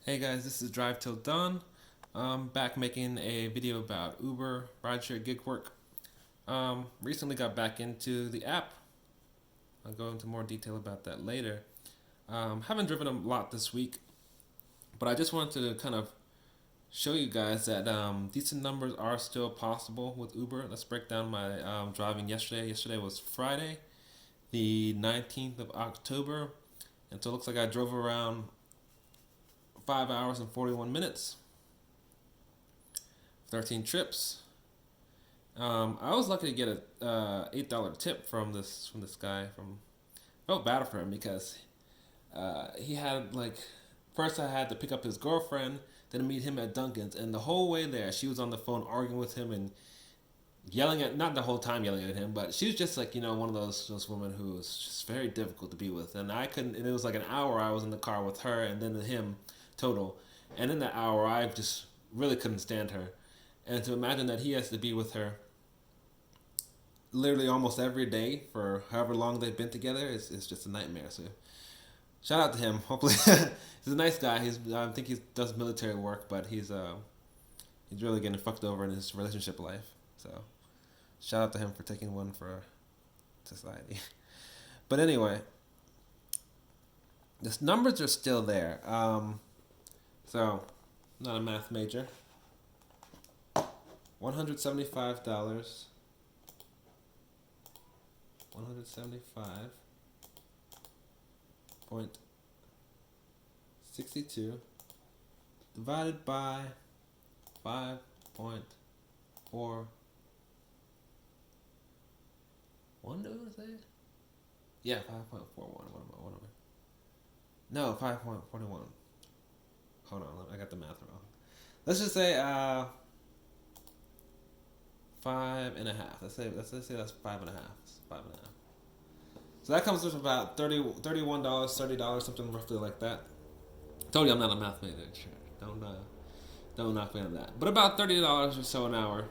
Hey guys, this is Drive Till Dawn. I'm back making a video about Uber, rideshare gig work. Recently got back into the app. I'll go into more detail about that later. Haven't driven a lot this week, but I just wanted to kind of show you guys that decent numbers are still possible with Uber. Let's break down my driving yesterday. Yesterday was Friday, the 19th of October, and so it looks like I drove around 5 hours and 41 minutes. 13 trips. I was lucky to get a $8 tip from this guy. Felt bad for him because he had like first I had to pick up his girlfriend, then meet him at Dunkin's, and the whole way there she was on the phone arguing with him and yelling at not the whole time yelling at him, but she was just like one of those women who was just very difficult to be with, and I couldn't. And it was like an hour I was in the car with her and then him total, and in that hour I just really couldn't stand her. And to imagine that he has to be with her literally almost every day for however long they've been together is just a nightmare. So shout out to him. Hopefully, he's a nice guy. I think he does military work, but he's really getting fucked over in his relationship life. So shout out to him for taking one for society. But anyway, the numbers are still there. So I'm not a math major. $175. 175.62 divided by 5.4. What did I say? Yeah, 5.41. What am I? No, 5.41. Hold on, I got the math wrong. Let's just say 5.5. Let's say that's 5.5. 5.5. So that comes with about $31, $30, something roughly like that. Told you I'm not a math major. Don't knock me on that. But about $30 or so an hour.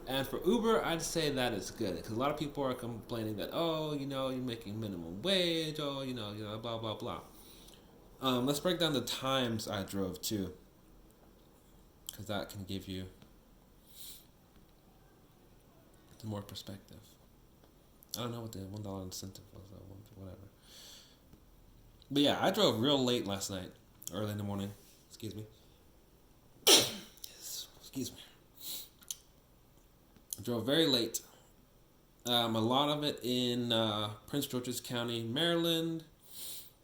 And for Uber, I'd say that is good because a lot of people are complaining that you're making minimum wage, blah blah blah. Let's break down the times I drove too, because that can give you more perspective. I don't know what the $1 incentive was, whatever. But yeah, I drove real late last night, early in the morning. Excuse me. Excuse me. I drove very late. A lot of it in Prince George's County, Maryland.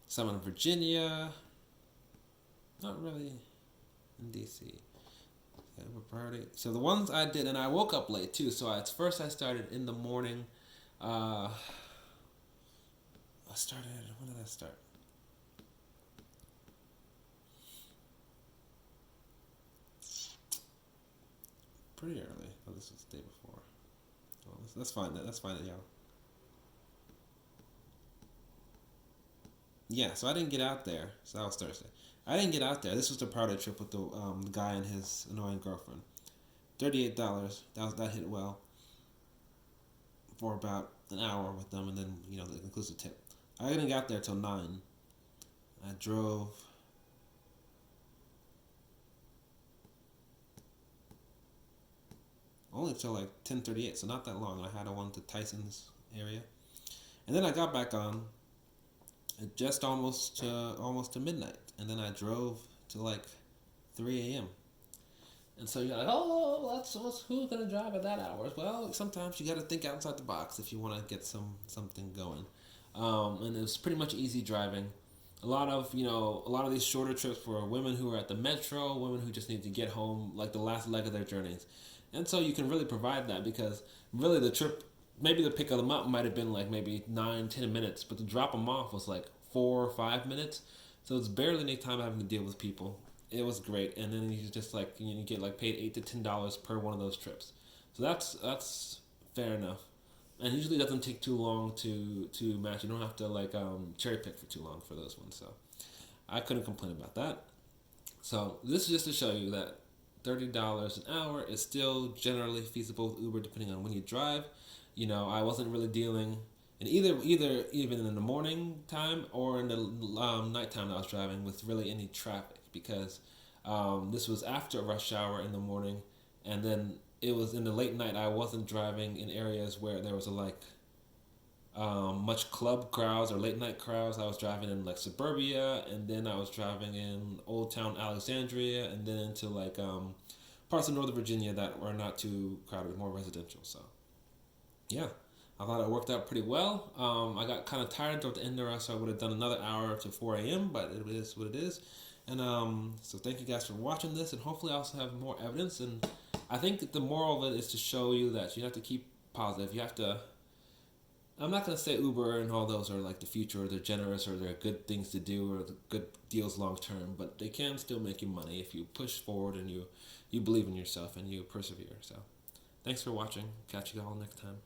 Some in Virginia. Not really in DC. Priority. So the ones I did, and I woke up late too. So at first I started in the morning. I started. When did I start? Pretty early. Oh, this was the day before. Oh, that's fine. That's fine. Yeah. Yeah. So I didn't get out there. So that was Thursday. I didn't get out there. This was the party trip with the guy and his annoying girlfriend. $38. That hit well for about an hour with them, and then that includes the tip. I didn't get there till 9. I drove only till like 10:38, so not that long. I had one to Tyson's area, and then I got back on at just almost to midnight, and then I drove to like 3 a.m. And so you're like, oh, who's gonna drive at that hour? Well, sometimes you got to think outside the box if you want to get something going. And it was pretty much easy driving. A lot of these shorter trips for women who are at the metro, women who just need to get home, like the last leg of their journeys. And so you can really provide that because really the trip, maybe the pick them up might have been like maybe 9-10 minutes, but to drop them off was like 4 or 5 minutes. So it's barely any time having to deal with people. It was great, and then you just like you get like paid $8 to $10 per one of those trips. So that's fair enough, and usually doesn't take too long to match. You don't have to like cherry pick for too long for those ones. So I couldn't complain about that. So this is just to show you that $30 an hour is still generally feasible with Uber depending on when you drive. I wasn't really dealing in either even in the morning time or in the nighttime I was driving with really any traffic because this was after rush hour in the morning, and then it was in the late night. I wasn't driving in areas where there was much club crowds or late night crowds. I was driving in like suburbia, and then I was driving in Old Town Alexandria, and then into parts of Northern Virginia that were not too crowded, more residential. So yeah, I thought it worked out pretty well. I got kind of tired toward the end there, so I would have done another hour to 4 a.m., but it is what it is. And so thank you guys for watching this, and hopefully I also have more evidence. And I think the moral of it is to show you that you have to keep positive. You have to. I'm not going to say Uber and all those are like the future, or they're generous, or they're good things to do, or the good deals long term, but they can still make you money if you push forward and you believe in yourself and you persevere. So thanks for watching. Catch you all next time.